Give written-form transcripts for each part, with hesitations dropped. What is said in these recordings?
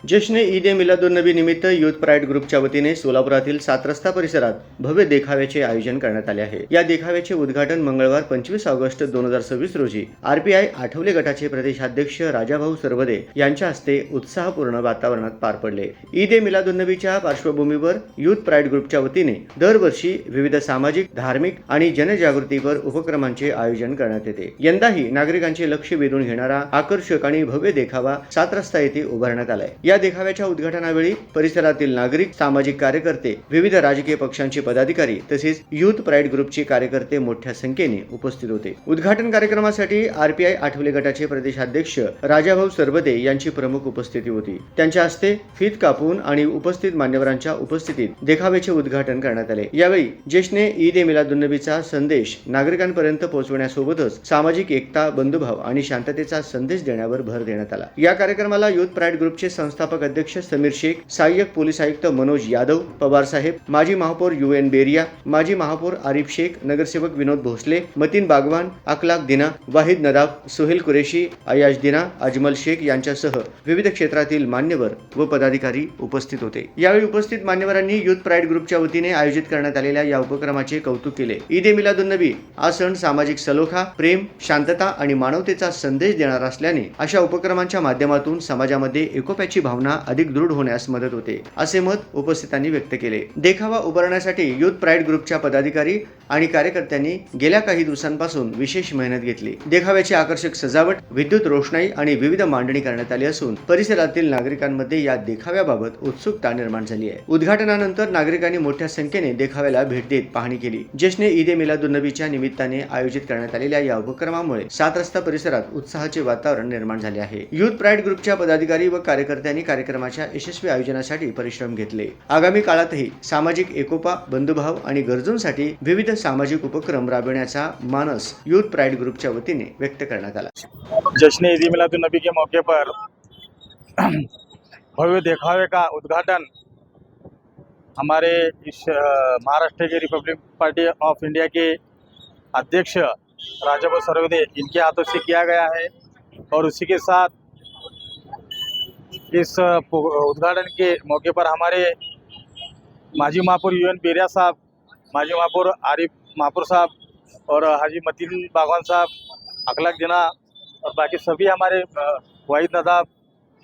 जश्न ईद ए मिलादुन्नबी निमित्त youth pride ग्रुपच्या वतीने सोलापुरातील 7 रस्ता परिसरात भव्य देखाव्याचे आयोजन करण्यात आले आहे। या देखाव्याचे उद्घाटन मंगळवार 25 ऑगस्ट 2026 रोजी आरपीआय आठवले गटाचे प्रदेशाध्यक्ष राजाभाऊ सरवदे यांच्या हस्ते उत्साहपूर्ण वातावरणात पार पडले। ईद ए मिलादुन्नबीच्या पार्श्वभूमीवर यूथ प्राईड ग्रुपच्या वतीने दरवर्षी विविध सामाजिक, धार्मिक आणि जनजागृतीपर उपक्रमांचे आयोजन करण्यात येते। यंदाही नागरिकांचे लक्ष वेधून घेणारा आकर्षक आणि भव्य देखावा 7 रस्ता येथे उभारण्यात आलाय। या देखाव्याच्या उद्घाटनावेळी परिसरातील नागरिक, सामाजिक कार्यकर्ते, विविध राजकीय पक्षांचे पदाधिकारी तसेच यूथ प्राईड ग्रुपचे कार्यकर्ते मोठ्या संख्येने उपस्थित होते। उद्घाटन कार्यक्रमासाठी आरपीआय आठवले गटाचे प्रदेशाध्यक्ष राजाभाऊ सरवदे यांची प्रमुख उपस्थिती होती। त्यांच्या हस्ते फीत कापून आणि उपस्थित मान्यवरांच्या उपस्थितीत देखाव्याचे उद्घाटन करण्यात आले। यावेळी जश्न ईद ए मिलादुन्नबीचा संदेश नागरिकांपर्यंत पोहोचवण्यासोबतच सामाजिक एकता, बंधुभाव आणि शांततेचा संदेश देण्यावर भर देण्यात आला। या कार्यक्रमाला यूथ प्राईड ग्रुपचे संस्थापक अध्यक्ष समीर शेख, सहाय्यक पोलीस आयुक्त मनोज यादव, पवार साहेब, माजी महापौर UN बेरिया, माजी महापौर आरिफ शेख, नगरसेवक विनोद भोसले, मतीन बागवान, अखलाक दिना, वाहिद नदाब, सोहेल कुरेशी, अयाज दिना, अजमल शेख यांच्यासह विविध क्षेत्रातील मान्यवर व पदाधिकारी उपस्थित होते। यावेळी उपस्थित मान्यवरांनी यूथ प्राईड ग्रुपच्या वतीने आयोजित करण्यात आलेल्या या उपक्रमाचे कौतुक केले। ईद ए मिलादुन्नबी हा सण सामाजिक सलोखा, प्रेम, शांतता आणि मानवतेचा संदेश देणारा असल्याने अशा उपक्रमांच्या माध्यमातून समाजामध्ये एकोप्याची भावना अधिक दृढ होण्यास मदत होते, असे मत उपस्थितांनी व्यक्त केले। देखावा उभारण्यासाठी यूथ प्राईड ग्रुपच्या पदाधिकारी आणि कार्यकर्त्यांनी गेल्या काही दिवसांपासून विशेष मेहनत घेतली। देखाव्याची आकर्षक सजावट, विद्युत रोषणाई आणि विविध मांडणी करण्यात आली असून परिसरातील नागरिकांमध्ये या देखाव्याबाबत उत्सुकता निर्माण झाली आहे। उद्घाटनानंतर नागरिकांनी मोठ्या संख्येने देखाव्याला भेट देत पाहणी केली। जश्न ईद ए मिलादुन्नबीच्या निमित्ताने आयोजित करण्यात आलेल्या या उपक्रमामुळे 7 रस्ता परिसरात उत्साहाचे वातावरण निर्माण झाले आहे। यूथ प्राईड ग्रुपच्या पदाधिकारी व कार्यकर्त्यांनी कार्यक्रमाच्या यशस्वी आयोजनासाठी परिश्रम घेतले। आगामी काळातही सामाजिक एकोपा, बंधुभाव आणि गरजूंसाठी विविध सामाजिक उपक्रम राबविण्याचा मानस यूथ प्राईड ग्रुपच्या वतीने व्यक्त करण्यात आला। जश्न ईद ए मिलादुन्नबी के मौके पर भव्य देखावे का उद्घाटन हमारे इस महाराष्ट्र के रिपब्लिक पार्टी ऑफ इंडिया के अध्यक्ष राजाभाऊ सरवदे इनके हाथों से किया गया है और उसी के साथ इस उद्घाटन के मौके पर हमारे माजी महापौर UN बेरिया साहब, माजी महापौर आरिफ महापौर साहब और हाजी मतीन बागवान साहब, अखलाक दिना और बाकी सभी हमारे वाहिद नदाब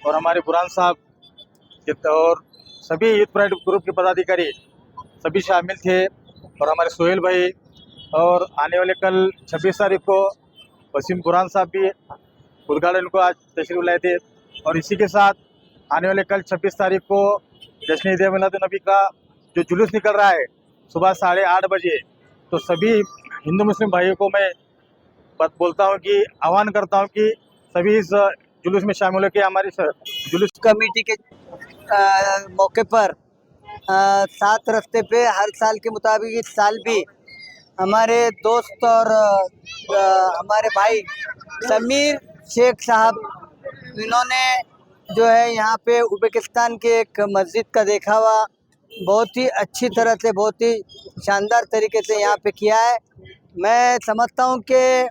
और हमारे बुरान साहब और सभी यूथ प्राईड ग्रुप के पदाधिकारी सभी शामिल थे और हमारे सोहेल भाई और आने वाले कल 26 तारीख को वसीम बुरान साहब भी उद्घाटन को आज तशरीफ लाए थे और इसी के साथ आने वाले कल 26 तारीख को जश्न ईद ए मिलादुन्नबी का जो जुलूस निकल रहा है सुबह 8:30 बजे, तो सभी हिंदू मुस्लिम भाइयों को मैं बोलता हूँ कि आह्वान करता हूँ कि सभी इस जुलूस में शामिल होकर हमारी जुलूस कमेटी के मौके पर 7 रस्ते पे हर साल के मुताबिक इस साल भी हमारे दोस्त और हमारे भाई समीर शेख साहब, इन्होंने जो है यहाँ पे उज़्बेकिस्तान के एक मस्जिद का देखावा बहुत ही अच्छी तरह से, बहुत ही शानदार तरीके से यहाँ पे किया है। मैं समझता हूँ कि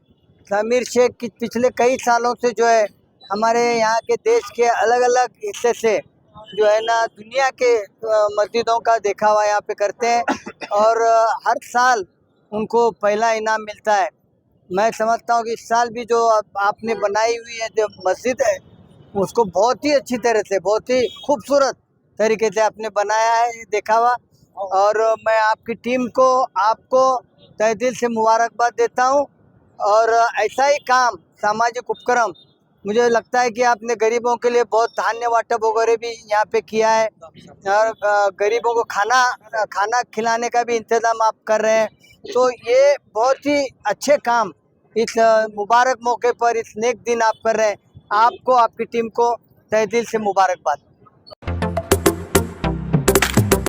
समीर शेख की पिछले कई सालों से जो है हमारे यहाँ के देश के अलग अलग हिस्से से जो है ना दुनिया के मस्जिदों का देखावा यहाँ पे करते हैं और हर साल उनको पहला इनाम मिलता है। मैं समझता हूँ कि इस साल भी जो आपने बनाई हुई है जो मस्जिद है उसको बहुत ही अच्छी तरह से, बहुत ही खूबसूरत तरीके से आपने बनाया है ये देखावा, और मैं आपकी टीम को, आपको तहे दिल से मुबारकबाद देता हूँ। और ऐसा ही काम, सामाजिक उपक्रम, मुझे लगता है कि आपने गरीबों के लिए बहुत धान्य वाटप वगैरह भी यहाँ पे किया है और गरीबों को खाना खिलाने का भी इंतज़ाम आप कर रहे हैं। तो ये बहुत ही अच्छे काम इस मुबारक मौके पर, इस नेक दिन आप कर रहे हैं। आपको, आपकी टीम को तहे दिल से मुबारकबाद।